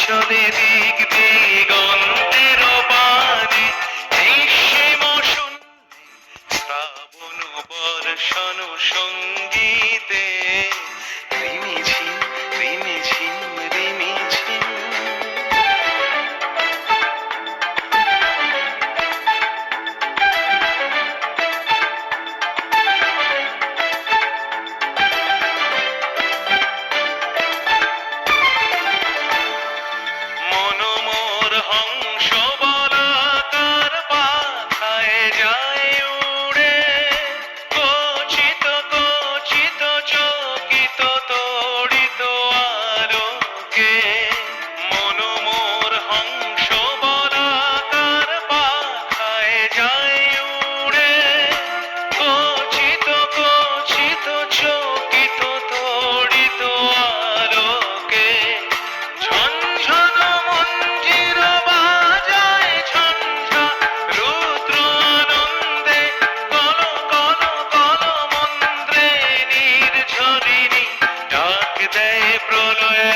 চলে দিক দিগন্তের পানে, এই সে মৌসুমে শ্রাবণ বর্ষণ সঙ্গীতে, রিমিঝিম রিমিঝিম রিমিঝিম। মনোমোর হংস বলাকার পাখায় যায় উড়ে, কচিত কচিত চকিত তড়িত আলোকে। মনোমোর হংস বলাকার পাখায় যায় উড়ে, কচিত কচিত চকিত তড়িত আলোকে। ঝনঝন মঞ্জির বাজায় ঝঞ্ঝা রুদ্র আনন্দে, কল কল কল মন্ত্রে নির্ঝরিণী ডাক দেয় প্রলয়